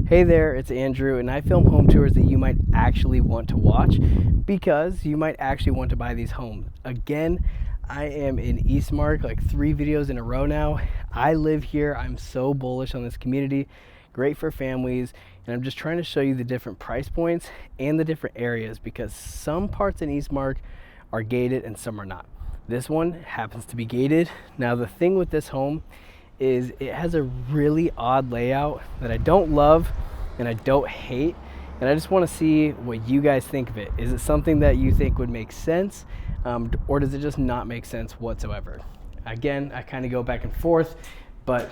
Hey there, it's Andrew, and I film home tours that you might actually want to watch because you might actually want to buy these homes. Again, I am in Eastmark, like 3 videos in a row now. I live here. I'm so bullish on this community. Great for families, and I'm just trying to show you the different price points and the different areas because some parts in Eastmark are gated and some are not. This one happens to be gated. Now, the thing with this home is it has a really odd layout that I don't love and I don't hate, and I just want to see what you guys think of it. Is it something that you think would make sense, or does it just not make sense whatsoever? Again, I kind of go back and forth, but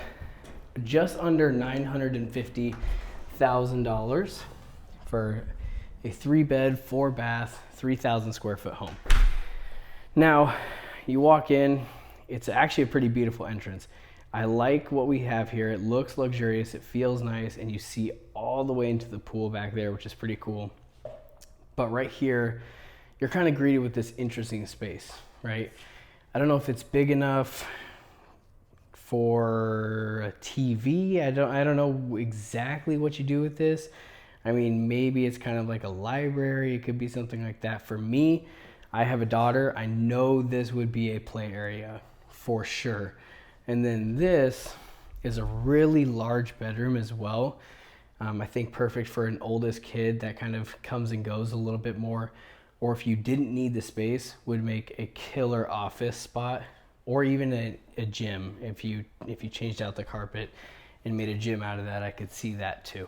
just under $950,000 for a 3-bed, 4-bath, 3,000 square foot home. Now, you walk in, it's actually a pretty beautiful entrance. I like what we have here. It looks luxurious, it feels nice, and you see all the way into the pool back there, which is pretty cool. But right here, you're kind of greeted with this interesting space, right? I don't know if it's big enough for a TV. I don't know exactly what you do with this. I mean, maybe it's kind of like a library. It could be something like that. For me, I have a daughter. I know this would be a play area for sure. And then this is a really large bedroom as well. I think perfect for an oldest kid that kind of comes and goes a little bit more. Or if you didn't need the space, would make a killer office spot, or even a gym. If you changed out the carpet and made a gym out of that, I could see that too.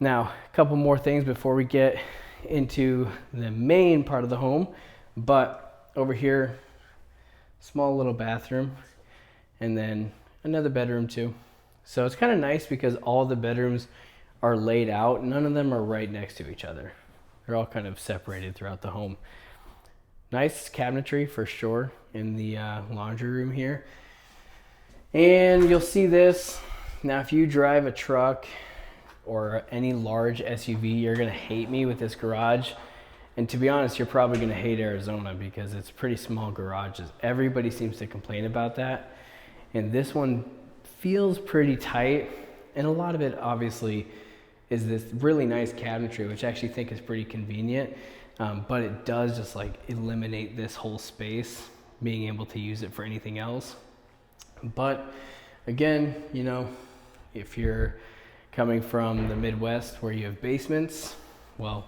Now, a couple more things before we get into the main part of the home. But over here, small little bathroom. And then another bedroom too. So it's kind of nice because all the bedrooms are laid out. None of them are right next to each other. They're all kind of separated throughout the home. Nice cabinetry for sure in the laundry room here. And you'll see this. Now, if you drive a truck or any large SUV, you're gonna hate me with this garage. And to be honest, you're probably gonna hate Arizona because it's pretty small garages. Everybody seems to complain about that. And this one feels pretty tight, and a lot of it obviously is this really nice cabinetry, which I actually think is pretty convenient, but it does just like eliminate this whole space, being able to use it for anything else. But again, you know, if you're coming from the Midwest where you have basements, well,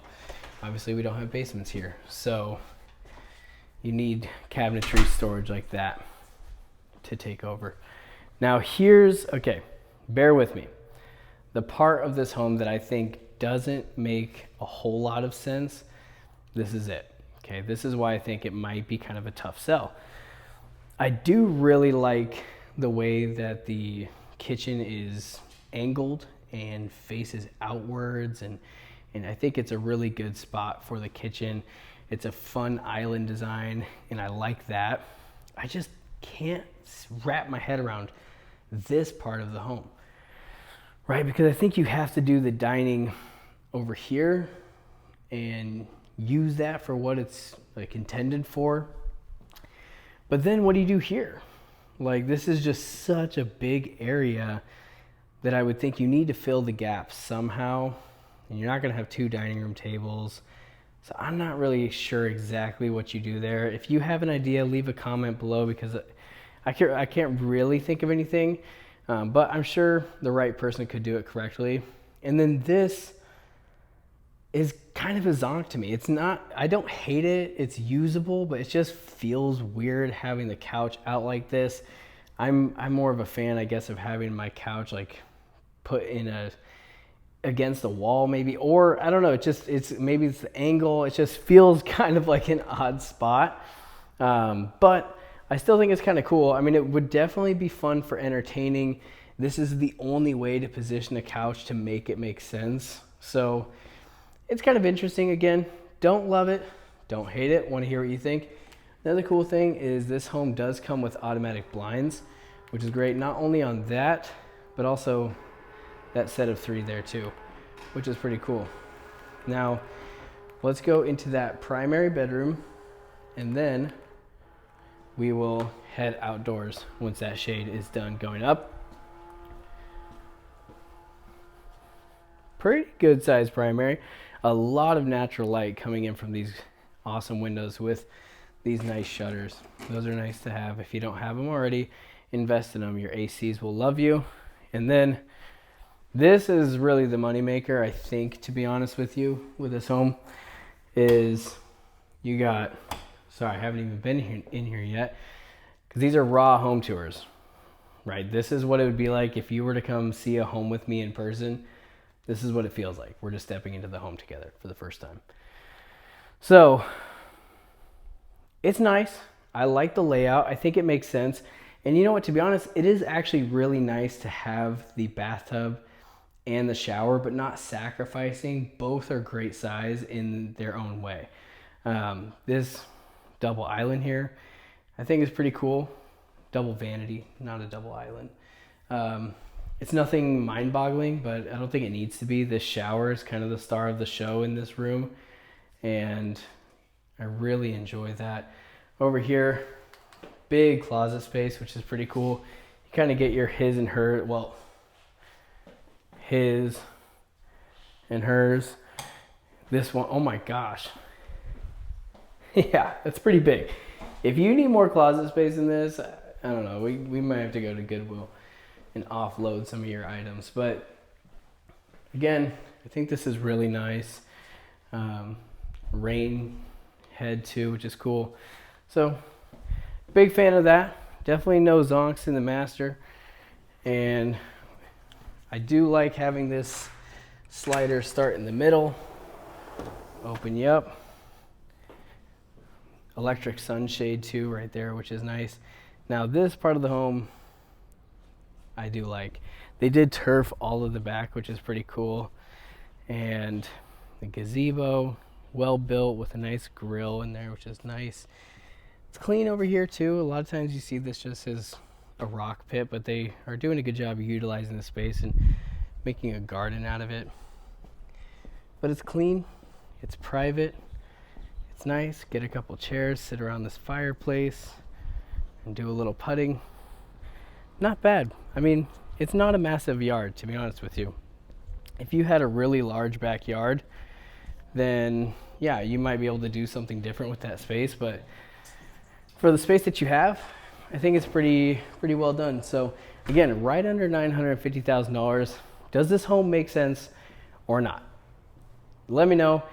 obviously we don't have basements here, so you need cabinetry storage like that to take over. Now okay, bear with me. The part of this home that I think doesn't make a whole lot of sense, this is it. Okay, this is why I think it might be kind of a tough sell. I do really like the way that the kitchen is angled and faces outwards, and I think it's a really good spot for the kitchen. It's a fun island design, and I like that. I just can't wrap my head around this part of the home, right? Because I think you have to do the dining over here and use that for what it's like intended for. But then what do you do here? Like, this is just such a big area that I would think you need to fill the gaps somehow, and you're not going to have 2 dining room tables. So I'm not really sure exactly what you do there. If you have an idea, leave a comment below because I can't really think of anything, but I'm sure the right person could do it correctly. And then this is kind of a zonk to me. It's not, I don't hate it. It's usable, but it just feels weird having the couch out like this. I'm more of a fan, I guess, of having my couch like put in against the wall maybe, or I don't know, maybe it's the angle. It just feels kind of like an odd spot, but I still think it's kind of cool. I mean, it would definitely be fun for entertaining. This is the only way to position a couch to make it make sense. So it's kind of interesting. Again, don't love it, don't hate it, want to hear what you think. Another cool thing is this home does come with automatic blinds, which is great, not only on that, but also that set of 3 there too, which is pretty cool. Now, let's go into that primary bedroom, and then we will head outdoors once that shade is done going up. pretty good sized primary. A lot of natural light coming in from these awesome windows with these nice shutters. Those are nice to have. If you don't have them already, invest in them. Your ACs will love you. And then this is really the moneymaker, I think, to be honest with you, with this home, is you got, sorry, I haven't even been in here yet, because these are raw home tours, right? This is what it would be like if you were to come see a home with me in person. This is what it feels like. We're just stepping into the home together for the first time. So it's nice. I like the layout. I think it makes sense. And you know what, to be honest, it is actually really nice to have the bathtub and the shower, but not sacrificing. Both are great size in their own way. This double island here, I think is pretty cool. Double vanity, not a double island. It's nothing mind-boggling, but I don't think it needs to be. This shower is kind of the star of the show in this room, and I really enjoy that. Over here, big closet space, which is pretty cool. You kind of get your his and her, well, his and hers. This one, oh my gosh. Yeah, that's pretty big. If you need more closet space than this, I don't know, we might have to go to Goodwill and offload some of your items. But again, I think this is really nice. Rain head too, which is cool. So big fan of that. Definitely no zonks in the master. And I do like having this slider start in the middle, open you up. Electric sunshade too right there, which is nice. Now this part of the home I do like. They did turf all of the back, which is pretty cool. And the gazebo, well built with a nice grill in there, which is nice. It's clean over here too. A lot of times you see this just as a rock pit, but they are doing a good job of utilizing the space and making a garden out of it. But it's clean, it's private, it's nice. Get a couple chairs, sit around this fireplace and do a little putting. Not bad. I mean, it's not a massive yard, to be honest with you. If you had a really large backyard, then yeah, you might be able to do something different with that space. But for the space that you have, I think it's pretty well done. So again, right under $950,000. Does this home make sense or not? Let me know,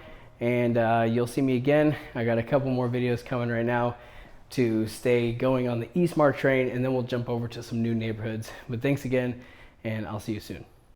and you'll see me again. I got a couple more videos coming right now to stay going on the Eastmark train, and then we'll jump over to some new neighborhoods. But thanks again, and I'll see you soon.